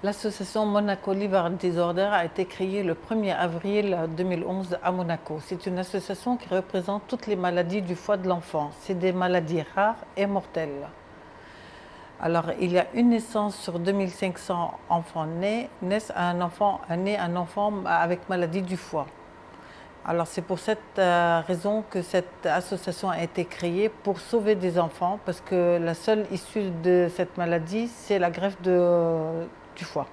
L'association Monaco Liver Disorder a été créée le 1er avril 2011 à Monaco. C'est une association qui représente toutes les maladies du foie de l'enfant. C'est des maladies rares et mortelles. Alors, il y a une naissance sur 2500 enfants naissent un enfant avec maladie du foie. Alors, c'est pour cette raison que cette association a été créée pour sauver des enfants, parce que la seule issue de cette maladie, c'est la greffe du foie.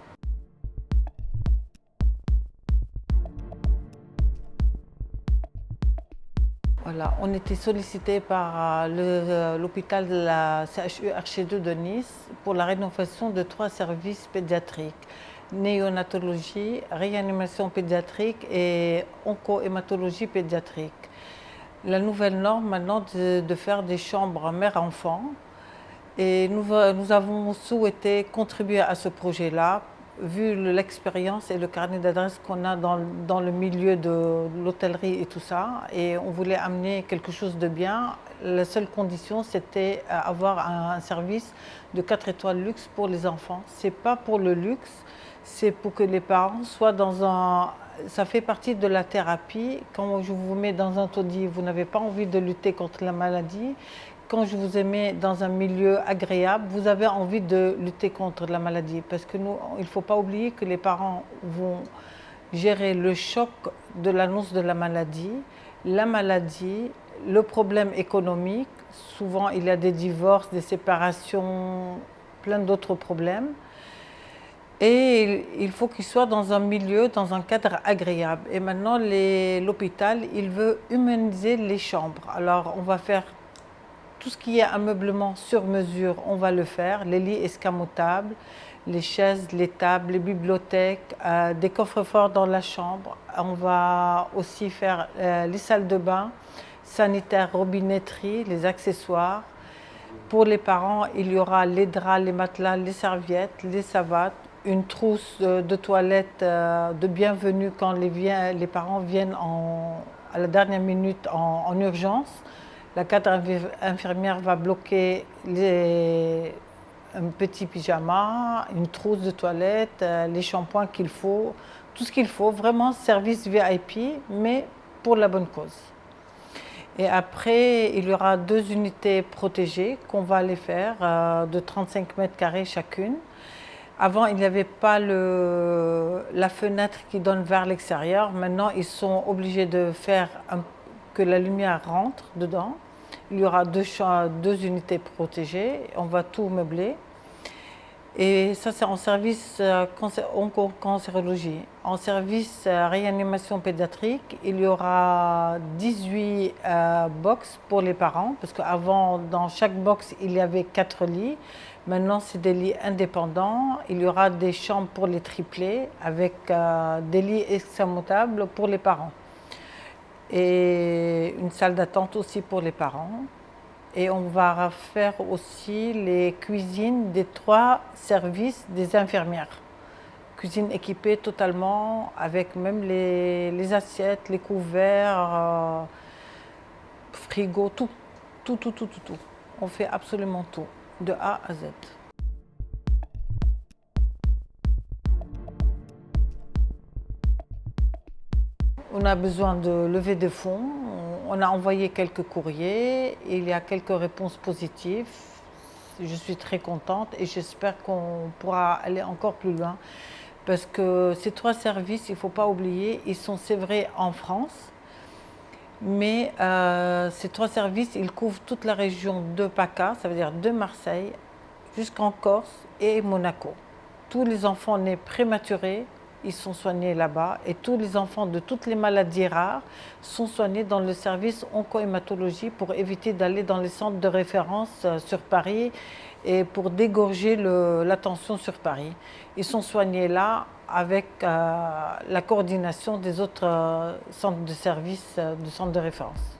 Voilà, on était sollicité par l'hôpital de la CHU Archer-II de Nice pour la rénovation de 3 services pédiatriques: néonatologie, réanimation pédiatrique et onco-hématologie pédiatrique. La nouvelle norme maintenant de faire des chambres mère-enfant, et nous avons souhaité contribuer à ce projet-là, vu l'expérience et le carnet d'adresses qu'on a dans le milieu de l'hôtellerie et tout ça, et on voulait amener quelque chose de bien. La seule condition, c'était avoir un service de 4 étoiles luxe pour les enfants. C'est pas pour le luxe, c'est pour que les parents soient dans un... Ça fait partie de la thérapie. Quand je vous mets dans un taudis, vous n'avez pas envie de lutter contre la maladie. Quand je vous mets dans un milieu agréable, vous avez envie de lutter contre la maladie. Parce que nous, il ne faut pas oublier que les parents vont gérer le choc de l'annonce de la maladie, le problème économique. Souvent, il y a des divorces, des séparations, plein d'autres problèmes. Et il faut qu'ils soient dans un milieu, dans un cadre agréable. Et maintenant, l'hôpital, il veut humaniser les chambres. Alors, on va faire tout ce qui est ameublement sur mesure, on va le faire. Les lits escamotables, les chaises, les tables, les bibliothèques, des coffres-forts dans la chambre. On va aussi faire les salles de bain, sanitaires, robinetterie, les accessoires. Pour les parents, il y aura les draps, les matelas, les serviettes, les savates, une trousse de toilette de bienvenue quand les parents viennent à la dernière minute en urgence. La cadre infirmière va bloquer un petit pyjama, une trousse de toilette, les shampoings qu'il faut, tout ce qu'il faut, vraiment service VIP, mais pour la bonne cause. Et après, il y aura 2 unités protégées qu'on va aller faire de 35 mètres carrés chacune. Avant, il n'y avait pas la fenêtre qui donne vers l'extérieur. Maintenant, ils sont obligés de faire que la lumière rentre dedans. Il y aura 2 unités protégées. On va tout meubler. Et ça, c'est en service onco-cancérologie. En service réanimation pédiatrique, il y aura 18 box pour les parents, parce qu'avant, dans chaque box, il y avait 4 lits. Maintenant, c'est des lits indépendants. Il y aura des chambres pour les triplés, avec des lits escamotables pour les parents. Et une salle d'attente aussi pour les parents. Et on va faire aussi les cuisines des 3 services des infirmières. Cuisine équipée totalement, avec même les assiettes, les couverts, frigo, tout. On fait absolument tout, de A à Z. On a besoin de lever des fonds. On a envoyé quelques courriers. Il y a quelques réponses positives. Je suis très contente et j'espère qu'on pourra aller encore plus loin. Parce que ces 3 services, il ne faut pas oublier, ils sont, c'est vrai, en France. Mais ces 3 services, ils couvrent toute la région de PACA, ça veut dire de Marseille, jusqu'en Corse et Monaco. Tous les enfants nés prématurés, ils sont soignés là-bas, et tous les enfants de toutes les maladies rares sont soignés dans le service onco-hématologie pour éviter d'aller dans les centres de référence sur Paris et pour dégorger l'attention sur Paris. Ils sont soignés là avec la coordination des autres centres de services, de centres de référence.